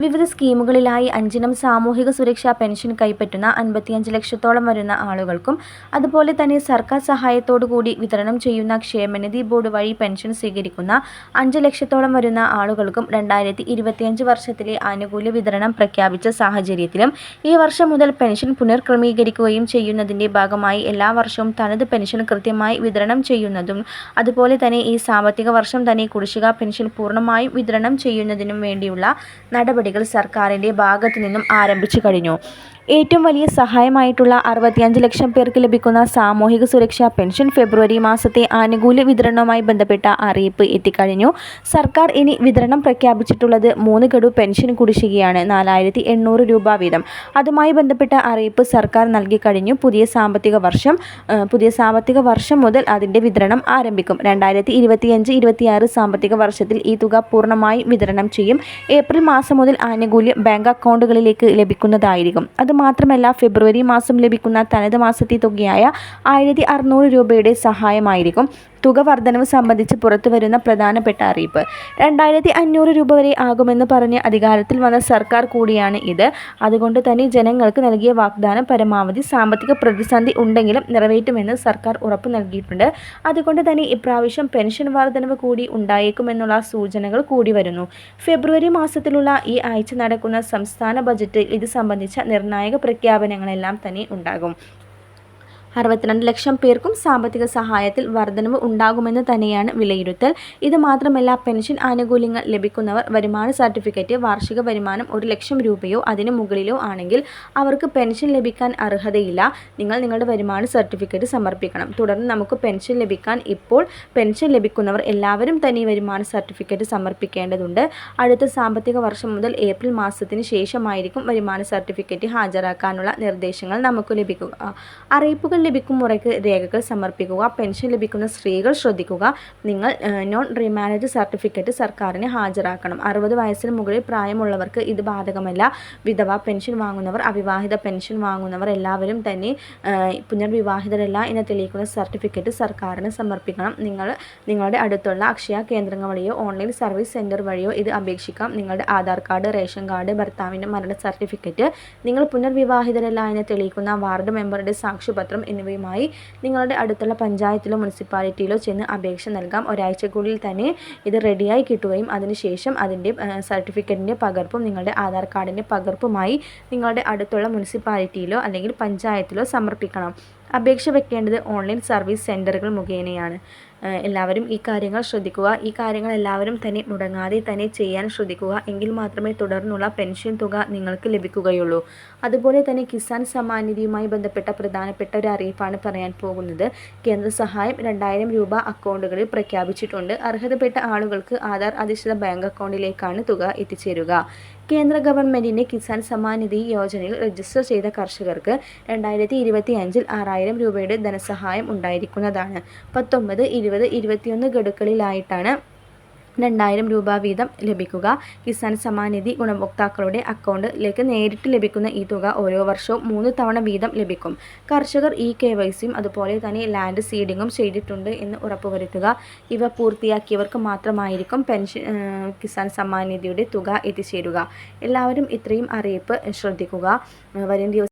വിവിധ സ്കീമുകളിലായി 5 സാമൂഹിക സുരക്ഷാ പെൻഷൻ കൈപ്പറ്റുന്ന 55 ലക്ഷത്തോളം വരുന്ന ആളുകൾക്കും അതുപോലെ തന്നെ സർക്കാർ സഹായത്തോടുകൂടി വിതരണം ചെയ്യുന്ന ക്ഷേമനിധി ബോർഡ് വഴി പെൻഷൻ സ്വീകരിക്കുന്ന 5 ലക്ഷത്തോളം വരുന്ന ആളുകൾക്കും 2025 വർഷത്തിലെ ആനുകൂല്യ വിതരണം പ്രഖ്യാപിച്ച സാഹചര്യത്തിലും ഈ വർഷം മുതൽ പെൻഷൻ പുനർക്രമീകരിക്കുകയും ചെയ്യുന്നതിൻ്റെ ഭാഗമായി എല്ലാ വർഷവും തനത് പെൻഷൻ കൃത്യമായി വിതരണം ചെയ്യുന്നതും അതുപോലെ തന്നെ ഈ സാമ്പത്തിക വർഷം തന്നെ കുടിശ്ശിക പെൻഷൻ പൂർണ്ണമായും വിതരണം ചെയ്യുന്നതിനും വേണ്ടിയുള്ള നടപടികൾ സർക്കാരിൻ്റെ ഭാഗത്തു നിന്നും ആരംഭിച്ചു കഴിഞ്ഞു. ഏറ്റവും വലിയ സഹായമായിട്ടുള്ള 65 ലക്ഷം പേർക്ക് ലഭിക്കുന്ന സാമൂഹിക സുരക്ഷാ പെൻഷൻ ഫെബ്രുവരി മാസത്തെ ആനുകൂല്യ വിതരണവുമായി ബന്ധപ്പെട്ട അറിയിപ്പ് എത്തിക്കഴിഞ്ഞു. സർക്കാർ ഇനി വിതരണം പ്രഖ്യാപിച്ചിട്ടുള്ളത് 3 ഗഡു പെൻഷൻ കുടിശ്ശികയാണ്, 4800 രൂപ വീതം. അതുമായി ബന്ധപ്പെട്ട അറിയിപ്പ് സർക്കാർ നൽകിക്കഴിഞ്ഞു. പുതിയ സാമ്പത്തിക വർഷം മുതൽ അതിൻ്റെ വിതരണം ആരംഭിക്കും. 2025-26 സാമ്പത്തിക വർഷത്തിൽ ഈ തുക പൂർണ്ണമായും വിതരണം ചെയ്യും. ഏപ്രിൽ മാസം മുതൽ ആനുകൂല്യം ബാങ്ക് അക്കൗണ്ടുകളിലേക്ക് ലഭിക്കുന്നതായിരിക്കും. അതുമാത്രമല്ല, ഫെബ്രുവരി മാസം ലഭിക്കുന്ന തനത് മാസത്തെ തുകയായ 1600 രൂപയുടെ സഹായമായിരിക്കും. തുക വർധനവ് സംബന്ധിച്ച് പുറത്തുവരുന്ന പ്രധാനപ്പെട്ട അറിയിപ്പ് 2500 രൂപ വരെ ആകുമെന്ന് പറഞ്ഞ് അധികാരത്തിൽ വന്ന സർക്കാർ കൂടിയാണ് ഇത്. അതുകൊണ്ട് തന്നെ ജനങ്ങൾക്ക് നൽകിയ വാഗ്ദാനം പരമാവധി സാമ്പത്തിക പ്രതിസന്ധി ഉണ്ടെങ്കിലും നിറവേറ്റുമെന്ന് സർക്കാർ ഉറപ്പ് നൽകിയിട്ടുണ്ട്. അതുകൊണ്ട് തന്നെ ഇപ്രാവശ്യം പെൻഷൻ വർധനവ് കൂടി ഉണ്ടായേക്കുമെന്നുള്ള സൂചനകൾ കൂടി വരുന്നു. ഫെബ്രുവരി മാസത്തിലുള്ള ഈ ആഴ്ച നടക്കുന്ന സംസ്ഥാന ബജറ്റിൽ ഇത് സംബന്ധിച്ച നിർണായക പ്രഖ്യാപനങ്ങളെല്ലാം തന്നെ ഉണ്ടാകും. 62 ലക്ഷം പേർക്കും സാമ്പത്തിക സഹായത്തിൽ വർധനവ് ഉണ്ടാകുമെന്ന് തന്നെയാണ് വിലയിരുത്തൽ. ഇത് മാത്രമല്ല, പെൻഷൻ ആനുകൂല്യങ്ങൾ ലഭിക്കുന്നവർ വരുമാന സർട്ടിഫിക്കറ്റ്, വാർഷിക വരുമാനം 1 ലക്ഷം രൂപയോ അതിന് മുകളിലോ ആണെങ്കിൽ അവർക്ക് പെൻഷൻ ലഭിക്കാൻ അർഹതയില്ല. നിങ്ങൾ നിങ്ങളുടെ വരുമാന സർട്ടിഫിക്കറ്റ് സമർപ്പിക്കണം. തുടർന്ന് നമുക്ക് പെൻഷൻ ലഭിക്കാൻ ഇപ്പോൾ പെൻഷൻ ലഭിക്കുന്നവർ എല്ലാവരും തന്നെ വരുമാന സർട്ടിഫിക്കറ്റ് സമർപ്പിക്കേണ്ടതുണ്ട്. അടുത്ത സാമ്പത്തിക വർഷം മുതൽ ഏപ്രിൽ മാസത്തിന് ശേഷമായിരിക്കും വരുമാന സർട്ടിഫിക്കറ്റ് ഹാജരാക്കാനുള്ള നിർദ്ദേശങ്ങൾ നമുക്ക് ലഭിക്കുക. അറിയിപ്പുകൾ ലഭിക്കും മുറയ്ക്ക് രേഖകൾ സമർപ്പിക്കുക. പെൻഷൻ ലഭിക്കുന്ന സ്ത്രീകൾ ശ്രദ്ധിക്കുക. നിങ്ങൾ നോൺ റീമാരേജ് സർട്ടിഫിക്കറ്റ് സർക്കാരിന് ഹാജരാക്കണം. 60 വയസ്സിന് മുകളിൽ പ്രായമുള്ളവർക്ക് ഇത് ബാധകമല്ല. വിധവ പെൻഷൻ വാങ്ങുന്നവർ, അവിവാഹിത പെൻഷൻ വാങ്ങുന്നവർ എല്ലാവരും തന്നെ പുനർവിവാഹിതരല്ല എന്ന് തെളിയിക്കുന്ന സർട്ടിഫിക്കറ്റ് സർക്കാരിന് സമർപ്പിക്കണം. നിങ്ങളുടെ അടുത്തുള്ള അക്ഷയ കേന്ദ്രങ്ങൾ വഴിയോ ഓൺലൈൻ സർവീസ് സെൻറ്റർ വഴിയോ ഇത് അപേക്ഷിക്കാം. നിങ്ങളുടെ ആധാർ കാർഡ്, റേഷൻ കാർഡ്, ഭർത്താവിൻ്റെ മരണ സർട്ടിഫിക്കറ്റ്, നിങ്ങൾ പുനർവിവാഹിതരല്ല എന്ന് തെളിയിക്കുന്ന വാർഡ് മെമ്പറുടെ സാക്ഷ്യപത്രം എന്നിവയുമായി നിങ്ങളുടെ അടുത്തുള്ള പഞ്ചായത്തിലോ മുനിസിപ്പാലിറ്റിയിലോ ചെന്ന് അപേക്ഷ നൽകാം. ഒരാഴ്ചക്കുള്ളിൽ തന്നെ ഇത് റെഡിയായി കിട്ടുകയും അതിനുശേഷം അതിൻ്റെ സർട്ടിഫിക്കറ്റിൻ്റെ പകർപ്പും നിങ്ങളുടെ ആധാർ കാർഡിൻ്റെ പകർപ്പുമായി നിങ്ങളുടെ അടുത്തുള്ള മുനിസിപ്പാലിറ്റിയിലോ അല്ലെങ്കിൽ പഞ്ചായത്തിലോ സമർപ്പിക്കണം. അപേക്ഷ വെക്കേണ്ടത് ഓൺലൈൻ സർവീസ് സെൻറ്ററുകൾ മുഖേനയാണ്. എല്ലാവരും ഈ കാര്യങ്ങൾ ശ്രദ്ധിക്കുക. ഈ കാര്യങ്ങൾ എല്ലാവരും തന്നെ മുടങ്ങാതെ തന്നെ ചെയ്യാൻ ശ്രദ്ധിക്കുക. എങ്കിൽ മാത്രമേ തുടർന്നുള്ള പെൻഷൻ തുക നിങ്ങൾക്ക് ലഭിക്കുകയുള്ളൂ. അതുപോലെ തന്നെ കിസാൻ സമ്മാൻ നിധിയുമായി ബന്ധപ്പെട്ട പ്രധാനപ്പെട്ട ഒരു അറിയിപ്പാണ് പറയാൻ പോകുന്നത്. കേന്ദ്ര സഹായം 2000 രൂപ അക്കൗണ്ടുകളിൽ പ്രഖ്യാപിച്ചിട്ടുണ്ട്. അർഹതപ്പെട്ട ആളുകൾക്ക് ആധാർ അധിഷ്ഠിത ബാങ്ക് അക്കൗണ്ടിലേക്കാണ് തുക എത്തിച്ചേരുക. കേന്ദ്ര ഗവൺമെൻറ്റിൻ്റെ കിസാൻ സമ്മാൻ നിധി യോജനയിൽ രജിസ്റ്റർ ചെയ്ത കർഷകർക്ക് 2025-ൽ 6000 രൂപയുടെ ധനസഹായം ഉണ്ടായിരിക്കുന്നതാണ്. 19, 20, 21 ഗഡുക്കളിലായിട്ടാണ് 2000 രൂപ വീതം ലഭിക്കുക. കിസാൻ സമ്മാൻ നിധി ഗുണഭോക്താക്കളുടെ അക്കൗണ്ടിലേക്ക് നേരിട്ട് ലഭിക്കുന്ന ഈ തുക ഓരോ വർഷവും 3 തവണ വീതം ലഭിക്കും. കർഷകർ KYCയും അതുപോലെ തന്നെ ലാൻഡ് സീഡിങ്ങും ചെയ്തിട്ടുണ്ട് എന്ന് ഉറപ്പുവരുത്തുക. ഇവ പൂർത്തിയാക്കിയവർക്ക് മാത്രമായിരിക്കും കിസാൻ സമ്മാൻ നിധിയുടെ തുക എത്തിച്ചേരുക. എല്ലാവരും ഇത്രയും അറിയിപ്പ് ശ്രദ്ധിക്കുക. വരും ദിവസം